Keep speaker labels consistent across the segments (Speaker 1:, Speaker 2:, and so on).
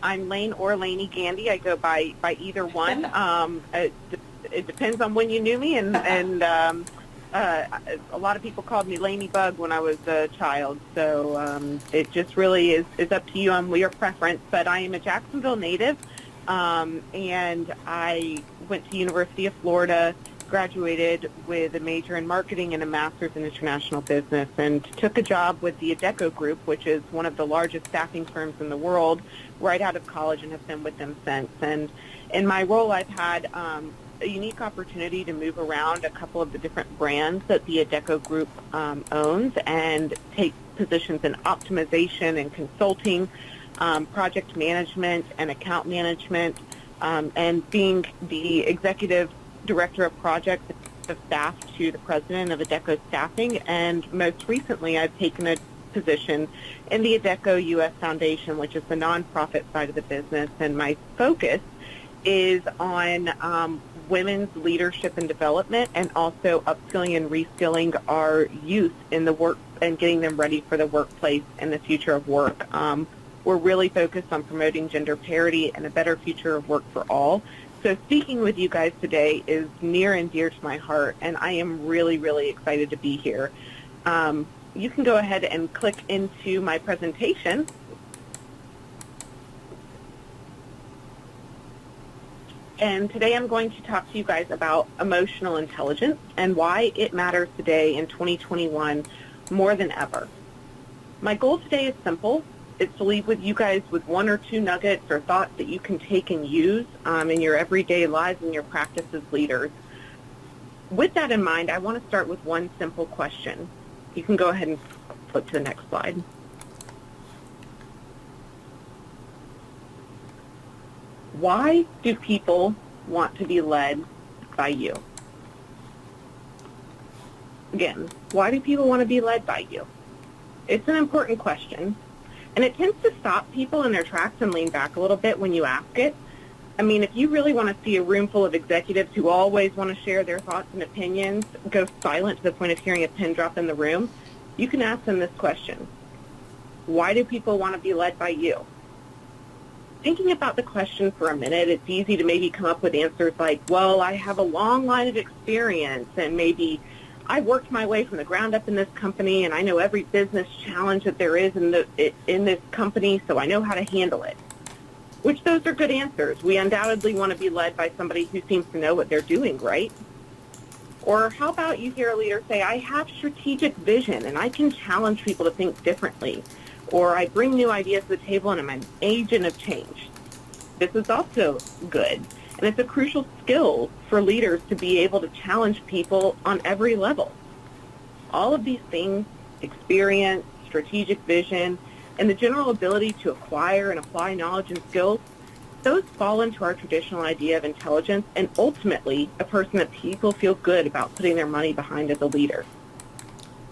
Speaker 1: I'm Laine or Laine Gandy. I go by either one. It depends on when you knew me, and a lot of people called me Lainey Bug when I was a child. So it just really is up to you on your preference. But I am a Jacksonville native, and I went to University of Florida, graduated with a major in marketing and a master's in international business, and took a job with the Adecco Group, which is one of the largest staffing firms in the world, right out of college, and have been with them since. And in my role, I've had a unique opportunity to move around a couple of the different brands that the Adecco Group owns and take positions in optimization and consulting, project management and account management, and being the executive director of projects of staff to the president of Adecco Staffing. And most recently, I've taken a position in the Adecco U.S. Foundation, which is the nonprofit side of the business. And my focus is on women's leadership and development, and also upskilling and reskilling our youth in the work and getting them ready for the workplace and the future of work. We're really focused on promoting gender parity and a better future of work for all. So speaking with you guys today is near and dear to my heart, and I am really, really excited to be here. You can go ahead and click into my presentation. And today I'm going to talk to you guys about emotional intelligence and why it matters today in 2021 more than ever. My goal today is simple. It's to leave with you guys with one or two nuggets or thoughts that you can take and use in your everyday lives and your practice as leaders. With that in mind, I want to start with one simple question. You can go ahead and flip to the next slide. Why do people want to be led by you? Again, why do people want to be led by you? It's an important question. And it tends to stop people in their tracks and lean back a little bit when you ask it. I mean, if you really want to see a room full of executives who always want to share their thoughts and opinions go silent to the point of hearing a pin drop in the room, you can ask them this question. Why do people want to be led by you? Thinking about the question for a minute, it's easy to maybe come up with answers like, well, I have a long line of experience, and maybe I worked my way from the ground up in this company, and I know every business challenge that there is in this company, so I know how to handle it. Which those are good answers. We undoubtedly want to be led by somebody who seems to know what they're doing, right? Or how about you hear a leader say, I have strategic vision, and I can challenge people to think differently. Or I bring new ideas to the table, and I'm an agent of change. This is also good. And it's a crucial skill for leaders to be able to challenge people on every level. All of these things, experience, strategic vision, and the general ability to acquire and apply knowledge and skills, those fall into our traditional idea of intelligence and ultimately a person that people feel good about putting their money behind as a leader.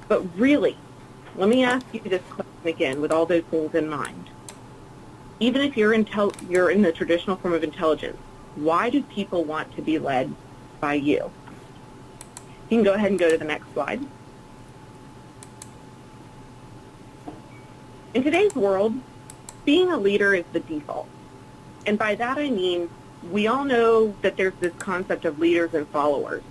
Speaker 1: But really, let me ask you this question again with all those things in mind. Even if you're in the traditional form of intelligence, why do people want to be led by you? You can go ahead and go to the next slide. In today's world, being a leader is the default. And by that I mean, we all know that there's this concept of leaders and followers.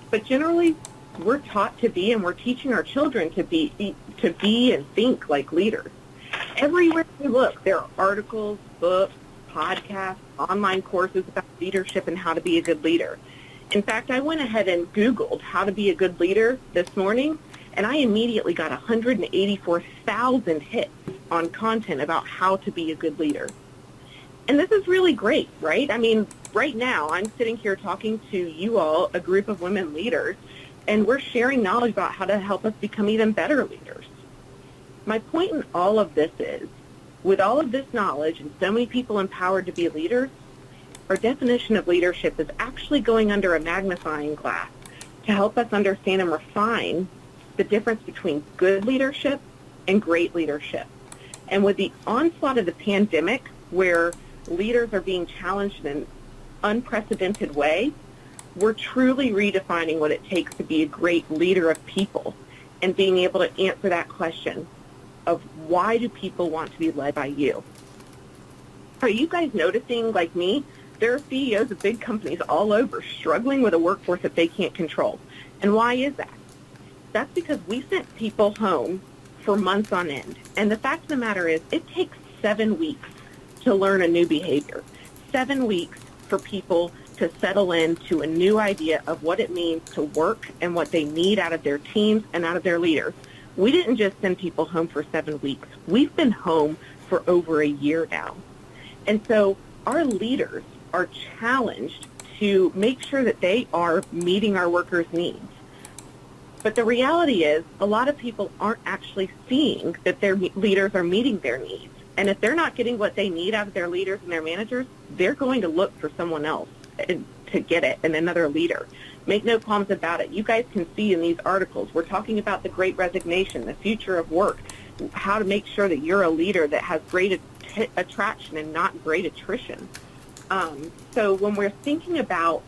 Speaker 1: But generally, we're taught to be, and we're teaching our children to be and think like leaders. Everywhere we look, there are articles, books, podcasts, online courses about leadership and how to be a good leader. In fact, I went ahead and Googled how to be a good leader this morning, and I immediately got 184,000 hits on content about how to be a good leader. And this is really great, right? I mean, right now, I'm sitting here talking to you all, a group of women leaders, and we're sharing knowledge about how to help us become even better leaders. My point in all of this is, with all of this knowledge and so many people empowered to be leaders, our definition of leadership is actually going under a magnifying glass to help us understand and refine the difference between good leadership and great leadership. And with the onslaught of the pandemic, where leaders are being challenged in an unprecedented way, we're truly redefining what it takes to be a great leader of people and being able to answer that question of why do people want to be led by you? Are you guys noticing, like me, there are CEOs of big companies all over struggling with a workforce that they can't control? And why is that? That's because we sent people home for months on end. And the fact of the matter is, it takes 7 weeks to learn a new behavior, 7 weeks for people to settle into a new idea of what it means to work and what they need out of their teams and out of their leaders. We didn't just send people home for 7 weeks. We've been home for over a year now. And so our leaders are challenged to make sure that they are meeting our workers' needs. But the reality is, a lot of people aren't actually seeing that their leaders are meeting their needs. And if they're not getting what they need out of their leaders and their managers, they're going to look for someone else to get it, and another leader. Make no qualms about it. You guys can see in these articles, we're talking about the Great Resignation, the future of work, how to make sure that you're a leader that has great attraction and not great attrition. So when we're thinking about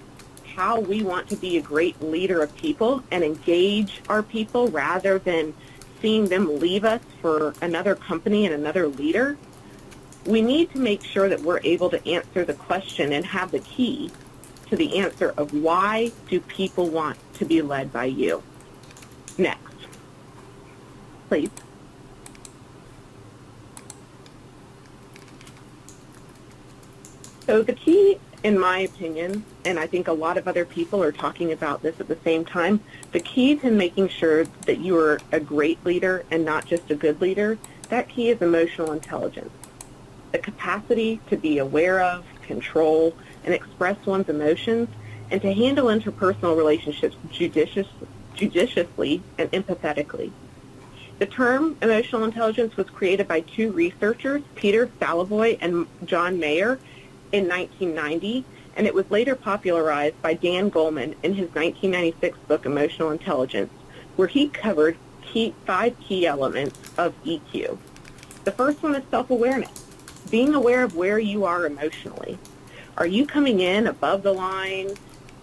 Speaker 1: how we want to be a great leader of people and engage our people rather than seeing them leave us for another company and another leader, we need to make sure that we're able to answer the question and have the key to the answer of why do people want to be led by you. Next, please. So the key, in my opinion, and I think a lot of other people are talking about this at the same time, the key to making sure that you are a great leader and not just a good leader, that key is emotional intelligence. The capacity to be aware of, control, and express one's emotions, and to handle interpersonal relationships judiciously and empathetically. The term emotional intelligence was created by two researchers, Peter Salovey and John Mayer, in 1990, and it was later popularized by Dan Goleman in his 1996 book, Emotional Intelligence, where he covered 5 key elements of EQ. The first one is self-awareness, being aware of where you are emotionally. Are you coming in above the line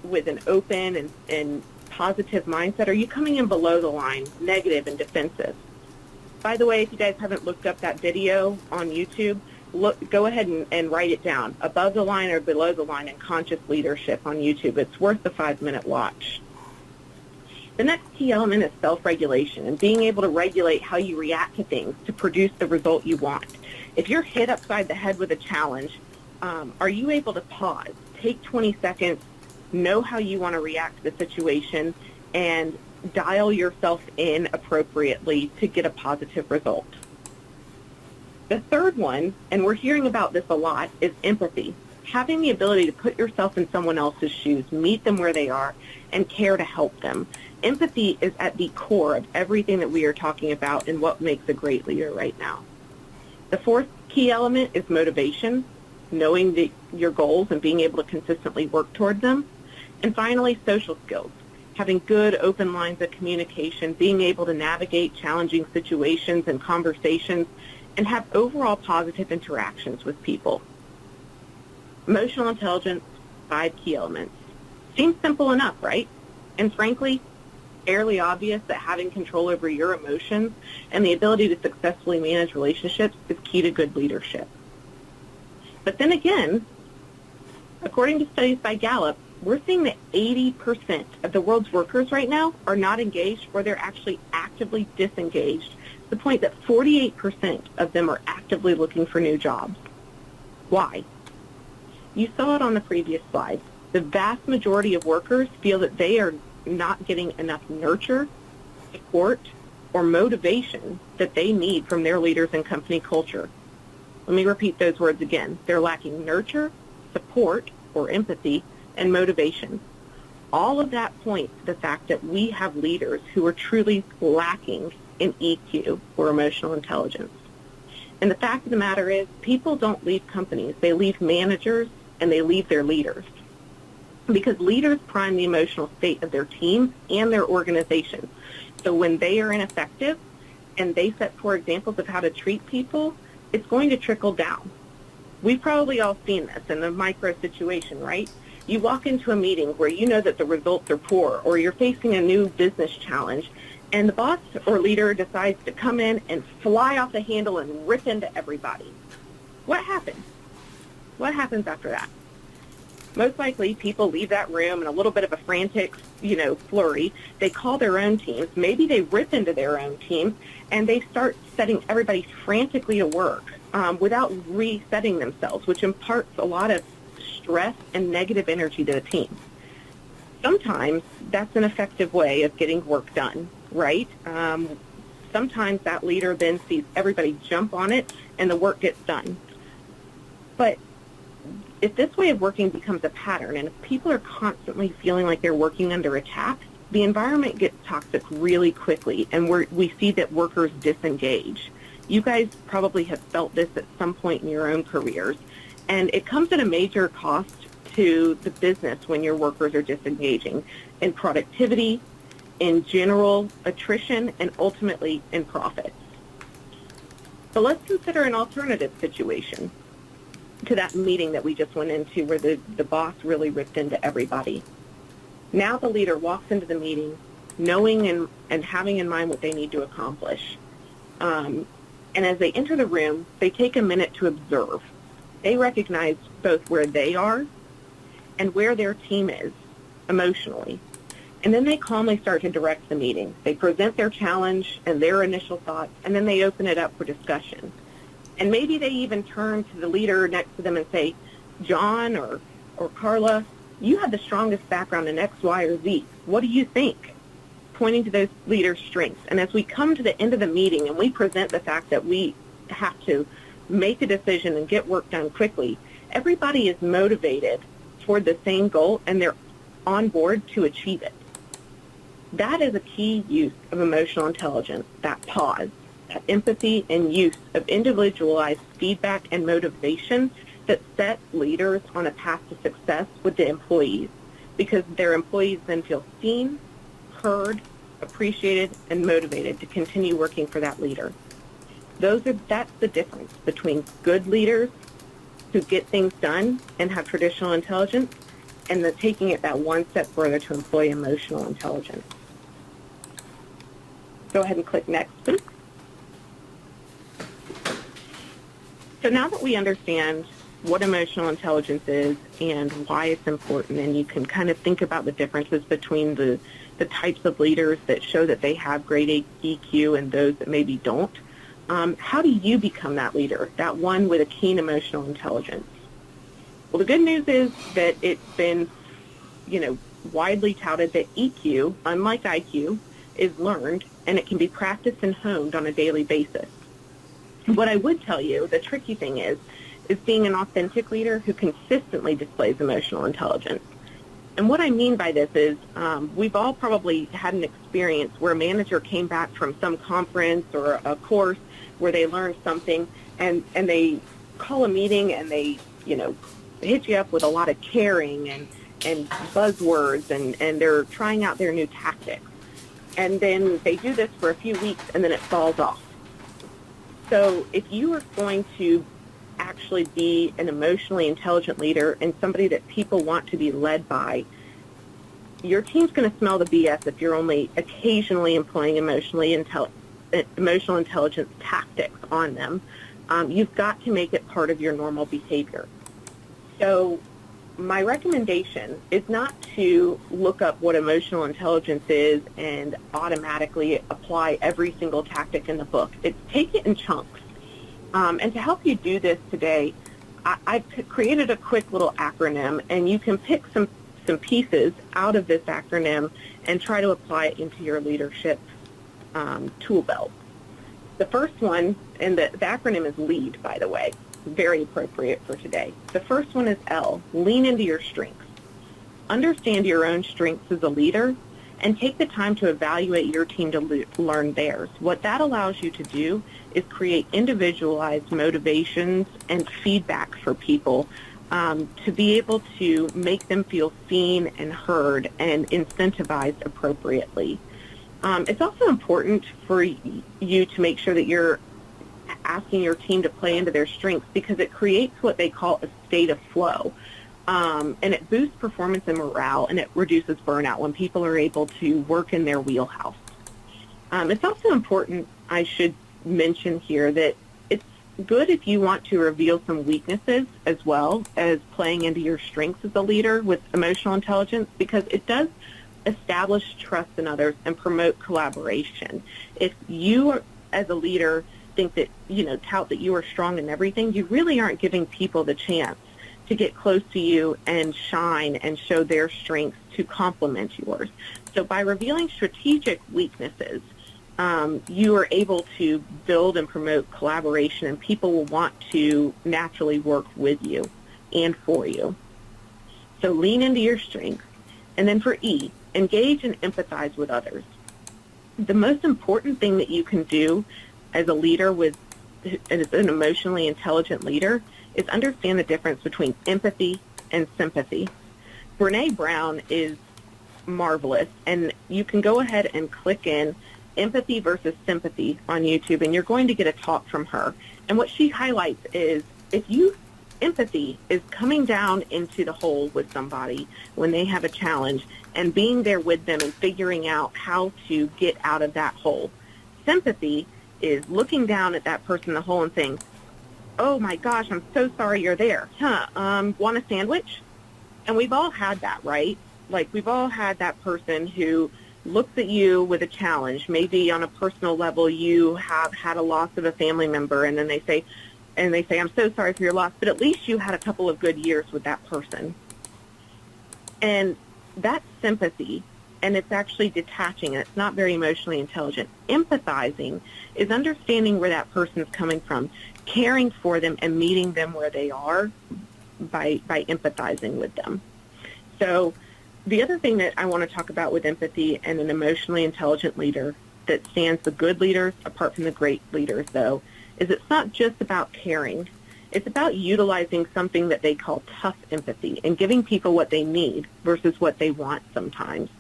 Speaker 1: with an open and positive mindset? Are you coming in below the line, negative and defensive? By the way, if you guys haven't looked up that video on YouTube, go ahead and write it down, above the line or below the line in conscious leadership on YouTube. It's worth the 5-minute watch. The next key element is self-regulation and being able to regulate how you react to things to produce the result you want. If you're hit upside the head with a challenge, are you able to pause, take 20 seconds, know how you want to react to the situation, and dial yourself in appropriately to get a positive result? The third one, and we're hearing about this a lot, is empathy. Having the ability to put yourself in someone else's shoes, meet them where they are, and care to help them. Empathy is at the core of everything that we are talking about and what makes a great leader right now. The fourth key element is motivation, knowing your goals and being able to consistently work toward them. And finally, social skills, having good open lines of communication, being able to navigate challenging situations and conversations, and have overall positive interactions with people. Emotional intelligence, 5 key elements. Seems simple enough, right? And frankly, fairly obvious that having control over your emotions and the ability to successfully manage relationships is key to good leadership. But then again, according to studies by Gallup, we're seeing that 80% of the world's workers right now are not engaged, or they're actually actively disengaged, to the point that 48% of them are actively looking for new jobs. Why? You saw it on the previous slide. The vast majority of workers feel that they are not getting enough nurture, support, or motivation that they need from their leaders and company culture. Let me repeat those words again. They're lacking nurture, support, or empathy, and motivation. All of that points to the fact that we have leaders who are truly lacking in EQ, or emotional intelligence. And the fact of the matter is, people don't leave companies. They leave managers, and they leave their leaders. Because leaders prime the emotional state of their team and their organization. So when they are ineffective and they set poor examples of how to treat people, it's going to trickle down. We've probably all seen this in the micro situation, right? You walk into a meeting where you know that the results are poor, or you're facing a new business challenge, and the boss or leader decides to come in and fly off the handle and rip into everybody. What happens? What happens after that? Most likely, people leave that room in a little bit of a frantic, flurry. They call their own teams. Maybe they rip into their own teams, and they start setting everybody frantically to work without resetting themselves, which imparts a lot of stress and negative energy to the team. Sometimes that's an effective way of getting work done, right? Sometimes that leader then sees everybody jump on it, and the work gets done. But if this way of working becomes a pattern, and if people are constantly feeling like they're working under attack, the environment gets toxic really quickly, and we see that workers disengage. You guys probably have felt this at some point in your own careers, and it comes at a major cost to the business when your workers are disengaging in productivity, in general attrition, and ultimately in profits. So let's consider an alternative situation to that meeting that we just went into where the boss really ripped into everybody. Now the leader walks into the meeting knowing and having in mind what they need to accomplish. And as they enter the room, they take a minute to observe. They recognize both where they are and where their team is emotionally. And then they calmly start to direct the meeting. They present their challenge and their initial thoughts, and then they open it up for discussion. And maybe they even turn to the leader next to them and say, John or Carla, you have the strongest background in X, Y, or Z. What do you think? Pointing to those leaders' strengths. And as we come to the end of the meeting and we present the fact that we have to make a decision and get work done quickly, everybody is motivated toward the same goal and they're on board to achieve it. That is a key use of emotional intelligence, that pause. That empathy and use of individualized feedback and motivation that set leaders on a path to success with the employees, because their employees then feel seen, heard, appreciated, and motivated to continue working for that leader. That's the difference between good leaders who get things done and have traditional intelligence and taking it that one step further to employ emotional intelligence. Go ahead and click next, please. So now that we understand what emotional intelligence is and why it's important, and you can kind of think about the differences between the types of leaders that show that they have great EQ and those that maybe don't, how do you become that leader, that one with a keen emotional intelligence? Well, the good news is that it's been, widely touted that EQ, unlike IQ, is learned, and it can be practiced and honed on a daily basis. What I would tell you, the tricky thing is being an authentic leader who consistently displays emotional intelligence. And what I mean by this is we've all probably had an experience where a manager came back from some conference or a course where they learned something, and they call a meeting and they, hit you up with a lot of caring and buzzwords, and they're trying out their new tactics. And then they do this for a few weeks, and then it falls off. So if you are going to actually be an emotionally intelligent leader and somebody that people want to be led by, your team's going to smell the BS if you're only occasionally employing emotional intelligence tactics on them. You've got to make it part of your normal behavior. So my recommendation is not to look up what emotional intelligence is and automatically apply every single tactic in the book. It's take it in chunks. And to help you do this today, I've created a quick little acronym, and you can pick some pieces out of this acronym and try to apply it into your leadership tool belt. The first one, and the acronym is LEAD, by the way, very appropriate for today. The first one is L, lean into your strengths. Understand your own strengths as a leader and take the time to evaluate your team to learn theirs. What that allows you to do is create individualized motivations and feedback for people to be able to make them feel seen and heard and incentivized appropriately. It's also important for you to make sure that you're asking your team to play into their strengths, because it creates what they call a state of flow. And it boosts performance and morale, and it reduces burnout when people are able to work in their wheelhouse. It's also important, I should mention here, that it's good if you want to reveal some weaknesses as well as playing into your strengths as a leader with emotional intelligence, because it does establish trust in others and promote collaboration. If you as a leader think that, tout that you are strong in everything, you really aren't giving people the chance to get close to you and shine and show their strengths to complement yours. So by revealing strategic weaknesses, you are able to build and promote collaboration, and people will want to naturally work with you and for you. So lean into your strengths. And then for E, engage and empathize with others. The most important thing that you can do as a leader, as an emotionally intelligent leader, is understand the difference between empathy and sympathy. Brene Brown is marvelous, and you can go ahead and click in Empathy versus Sympathy on YouTube, and you're going to get a talk from her. And what she highlights is empathy is coming down into the hole with somebody when they have a challenge and being there with them and figuring out how to get out of that hole. Sympathy is looking down at that person in the hole and saying, oh my gosh, I'm so sorry you're there. Want a sandwich? And we've all had that, right? Like, we've all had that person who looks at you with a challenge. Maybe on a personal level you have had a loss of a family member, and then they say, I'm so sorry for your loss, but at least you had a couple of good years with that person. And that's sympathy, and it's actually detaching, and it's not very emotionally intelligent. Empathizing is understanding where that person's coming from, caring for them, and meeting them where they are by empathizing with them. So the other thing that I want to talk about with empathy and an emotionally intelligent leader that stands the good leaders apart from the great leaders, though, is it's not just about caring. It's about utilizing something that they call tough empathy and giving people what they need versus what they want sometimes.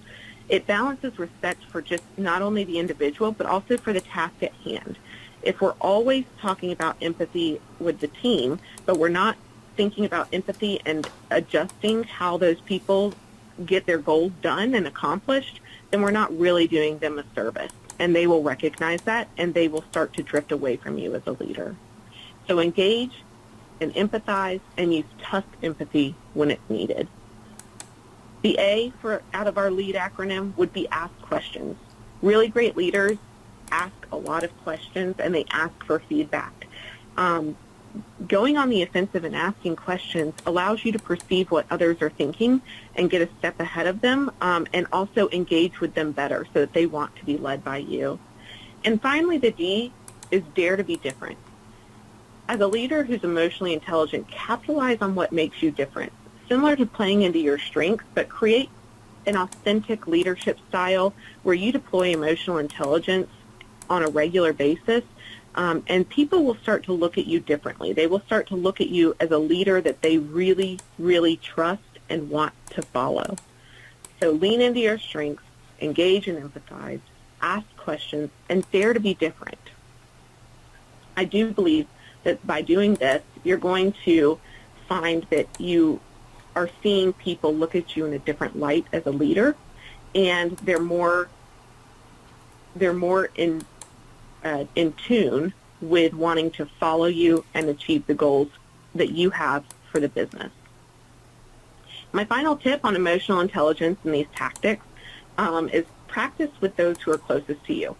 Speaker 1: It balances respect for just not only the individual, but also for the task at hand. If we're always talking about empathy with the team, but we're not thinking about empathy and adjusting how those people get their goals done and accomplished, then we're not really doing them a service. And they will recognize that, and they will start to drift away from you as a leader. So engage and empathize and use tough empathy when it's needed. The A for out of our LEAD acronym would be ask questions. Really great leaders ask a lot of questions, and they ask for feedback. Going on the offensive and asking questions allows you to perceive what others are thinking and get a step ahead of them, and also engage with them better so that they want to be led by you. And finally, the D is dare to be different. As a leader who's emotionally intelligent, capitalize on what makes you different. Similar to playing into your strengths, but create an authentic leadership style where you deploy emotional intelligence on a regular basis, and people will start to look at you differently. They will start to look at you as a leader that they really, really trust and want to follow. So lean into your strengths, engage and empathize, ask questions, and dare to be different. I do believe that by doing this, you're going to find that you are seeing people look at you in a different light as a leader, and they're more in tune with wanting to follow you and achieve the goals that you have for the business. My final tip on emotional intelligence and these tactics is practice with those who are closest to you.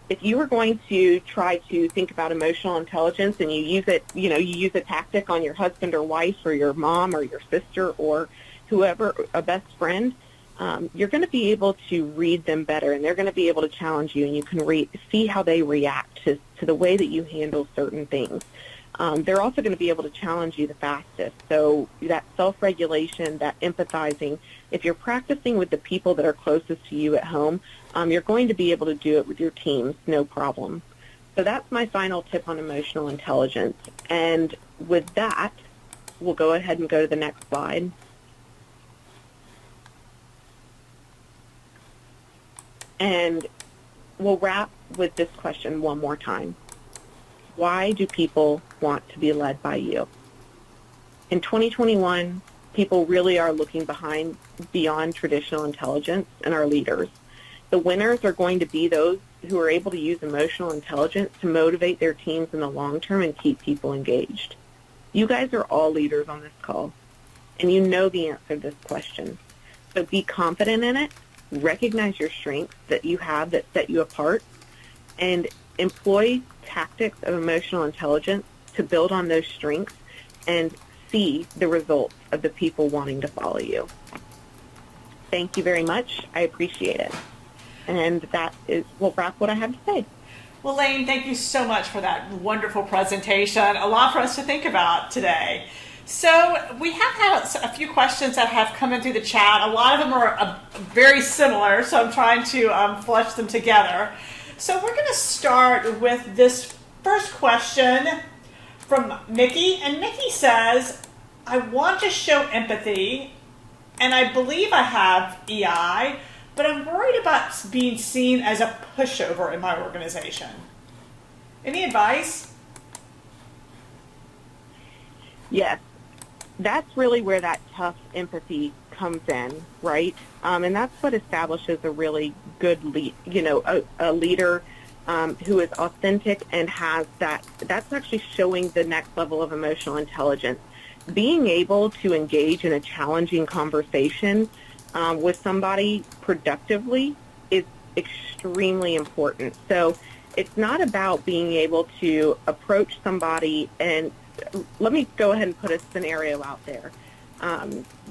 Speaker 1: If you are going to try to think about emotional intelligence and you use a tactic on your husband or wife or your mom or your sister or whoever, a best friend, you're going to be able to read them better, and they're going to be able to challenge you, and you can see how they react to the way that you handle certain things. They're also going to be able to challenge you the fastest. So that self-regulation, that empathizing, if you're practicing with the people that are closest to you at home, you're going to be able to do it with your teams, no problem. So that's my final tip on emotional intelligence. And with that, we'll go ahead and go to the next slide. And we'll wrap with this question one more time. Why do people want to be led by you? In 2021, people really are looking beyond traditional intelligence and our leaders. The winners are going to be those who are able to use emotional intelligence to motivate their teams in the long term and keep people engaged? You guys are all leaders on this call, and you know the answer to this question. So be confident in it, recognize your strengths that you have that set you apart, and employ tactics of emotional intelligence to build on those strengths and see the results of the people wanting to follow you. Thank you very much. I appreciate it. And that will wrap what I have to say.
Speaker 2: Well, Laine, thank you so much for that wonderful presentation. A lot for us to think about today. So we have had a few questions that have come in through the chat. A lot of them are very similar, so I'm trying to flush them together. So we're going to start with this first question from Mickey. And Mickey says, I want to show empathy, and I believe I have EI, but I'm worried about being seen as a pushover in my organization. Any advice?
Speaker 1: Yes. That's really where that tough empathy comes in, right? And that's what establishes a really good a leader who is authentic and has that. That's actually showing the next level of emotional intelligence. Being able to engage in a challenging conversation with somebody productively is extremely important. So it's not about being able to approach somebody and let me go ahead and put a scenario out there.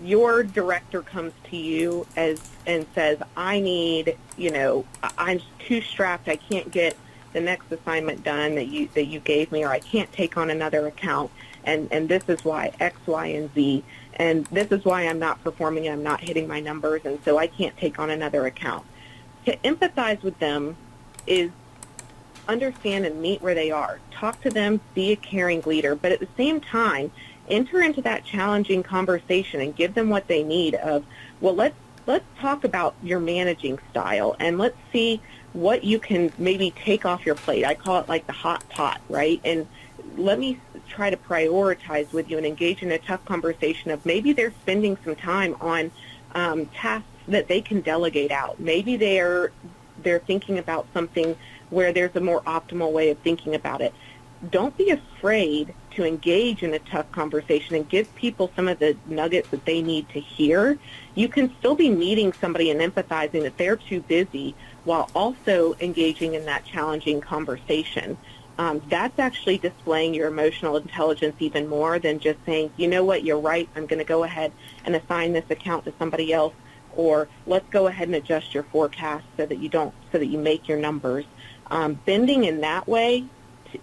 Speaker 1: Your director comes to you and says, I need, I'm too strapped. I can't get the next assignment done that you gave me, or I can't take on another account. And this is why X, Y, and Z. And this is why I'm not performing and I'm not hitting my numbers, and so I can't take on another account. To empathize with them is understand and meet where they are. Talk to them, be a caring leader, but at the same time, enter into that challenging conversation and give them what they need of, well, let's talk about your managing style, and let's see what you can maybe take off your plate. I call it like the hot pot, right? And let me try to prioritize with you and engage in a tough conversation of maybe they're spending some time on tasks that they can delegate out. Maybe they're thinking about something where there's a more optimal way of thinking about it. Don't be afraid to engage in a tough conversation and give people some of the nuggets that they need to hear. You can still be meeting somebody and empathizing that they're too busy while also engaging in that challenging conversation. That's actually displaying your emotional intelligence even more than just saying, you know what, you're right, I'm going to go ahead and assign this account to somebody else, or let's go ahead and adjust your forecast so that you make your numbers. Bending in that way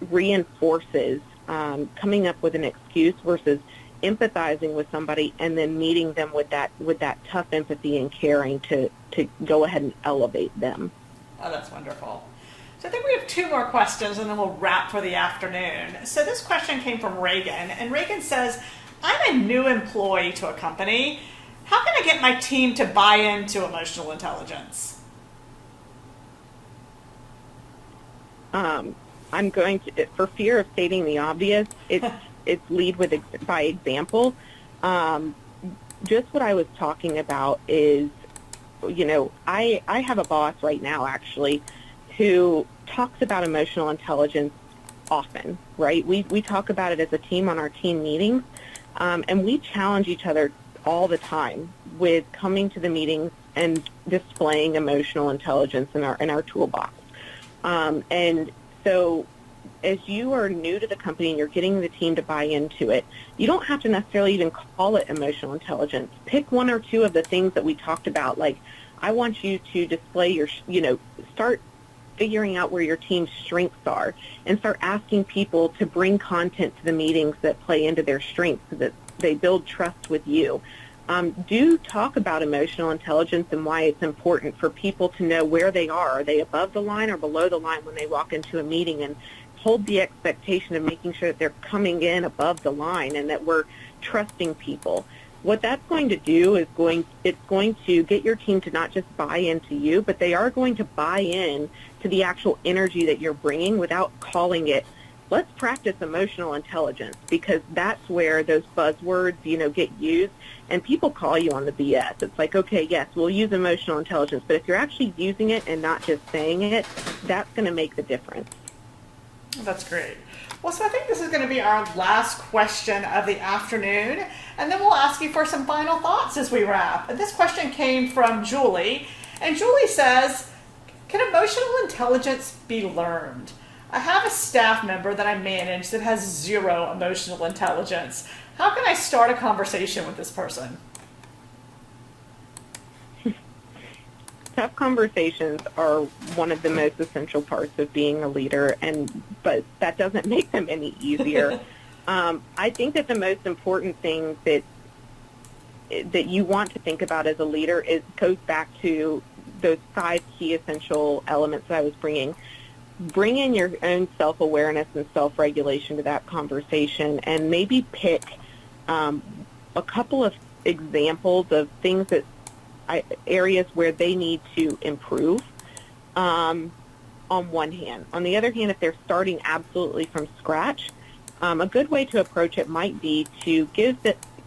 Speaker 1: reinforces coming up with an excuse versus empathizing with somebody and then meeting them with that tough empathy and caring to go ahead and elevate them.
Speaker 2: Oh, that's wonderful. So I think we have two more questions and then we'll wrap for the afternoon. So this question came from Reagan, and Reagan says, I'm a new employee to a company. How can I get my team to buy into emotional intelligence?
Speaker 1: I'm going to, for fear of stating the obvious, it's lead by example. Just what I was talking about is, I have a boss right now actually who talks about emotional intelligence often, right? We talk about it as a team on our team meetings, and we challenge each other all the time with coming to the meetings and displaying emotional intelligence in our toolbox. And so as you are new to the company and you're getting the team to buy into it, you don't have to necessarily even call it emotional intelligence. Pick one or two of the things that we talked about, like I want you to display your, start figuring out where your team's strengths are and start asking people to bring content to the meetings that play into their strengths so that they build trust with you. Do talk about emotional intelligence and why it's important for people to know where they are. Are they above the line or below the line when they walk into a meeting, and hold the expectation of making sure that they're coming in above the line and that we're trusting people. What that's going to do is it's going to get your team to not just buy into you, but they are going to buy in to the actual energy that you're bringing without calling it let's practice emotional intelligence, because that's where those buzzwords, get used, and people call you on the BS. It's like, okay, yes, we'll use emotional intelligence, but if you're actually using it and not just saying it, that's going to make the difference.
Speaker 2: That's great. Well, so I think this is going to be our last question of the afternoon, and then we'll ask you for some final thoughts as we wrap. And this question came from Julie, and Julie says, can emotional intelligence be learned? I have a staff member that I manage that has zero emotional intelligence. How can I start a conversation with this person?
Speaker 1: Tough conversations are one of the most essential parts of being a leader, but that doesn't make them any easier. I think that the most important thing that you want to think about as a leader goes back to those 5 key essential elements that I was bringing. Bring in your own self-awareness and self-regulation to that conversation, and maybe pick a couple of examples of things areas where they need to improve on one hand. On the other hand, if they're starting absolutely from scratch, a good way to approach it might be to give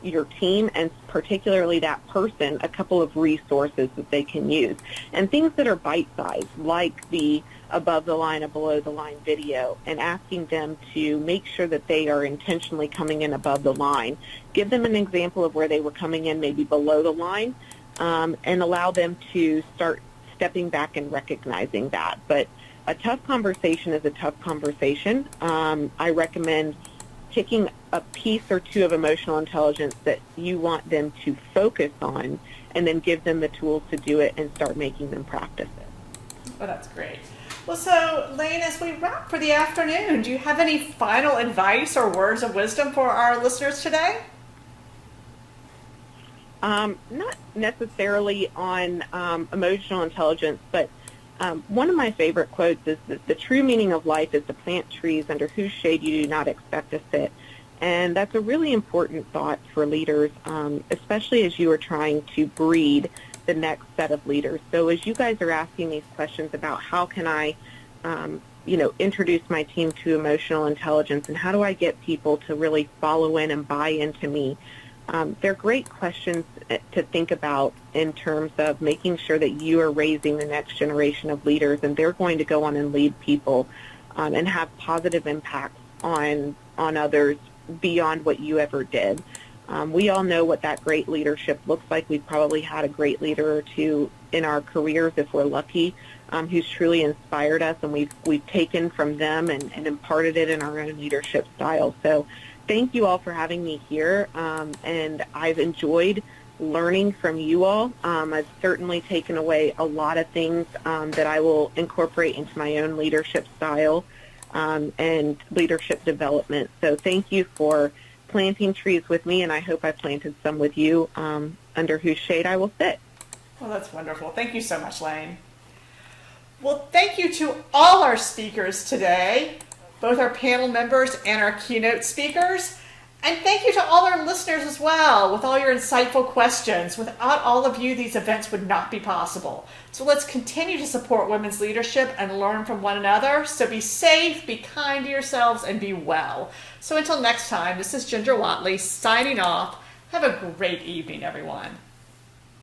Speaker 1: your team, and particularly that person, a couple of resources that they can use, and things that are bite-sized, like the above the line and below the line video, and asking them to make sure that they are intentionally coming in above the line. Give them an example of where they were coming in maybe below the line, and allow them to start stepping back and recognizing that. But a tough conversation is a tough conversation. I recommend picking a piece or two of emotional intelligence that you want them to focus on, and then give them the tools to do it and start making them practice it.
Speaker 2: Well, that's great. Well, so Laine, as we wrap for the afternoon, do you have any final advice or words of wisdom for our listeners today?
Speaker 1: Not necessarily on emotional intelligence, but one of my favorite quotes is that the true meaning of life is to plant trees under whose shade you do not expect to sit. And that's a really important thought for leaders, especially as you are trying to breed the next set of leaders. So as you guys are asking these questions about how can I, introduce my team to emotional intelligence, and how do I get people to really follow in and buy into me, they're great questions to think about in terms of making sure that you are raising the next generation of leaders, and they're going to go on and lead people and have positive impacts on others beyond what you ever did. We all know what that great leadership looks like. We've probably had a great leader or two in our careers, if we're lucky, who's truly inspired us, and we've taken from them and imparted it in our own leadership style. So thank you all for having me here, and I've enjoyed learning from you all. I've certainly taken away a lot of things that I will incorporate into my own leadership style and leadership development. So thank you for planting trees with me, and I hope I planted some with you under whose shade I will sit.
Speaker 2: Well, that's wonderful. Thank you so much, Laine. Well, thank you to all our speakers today, both our panel members and our keynote speakers. And thank you to all our listeners as well, with all your insightful questions. Without all of you, these events would not be possible. So let's continue to support women's leadership and learn from one another. So be safe, be kind to yourselves, and be well. So until next time, this is Ginger Whatley signing off. Have a great evening, everyone.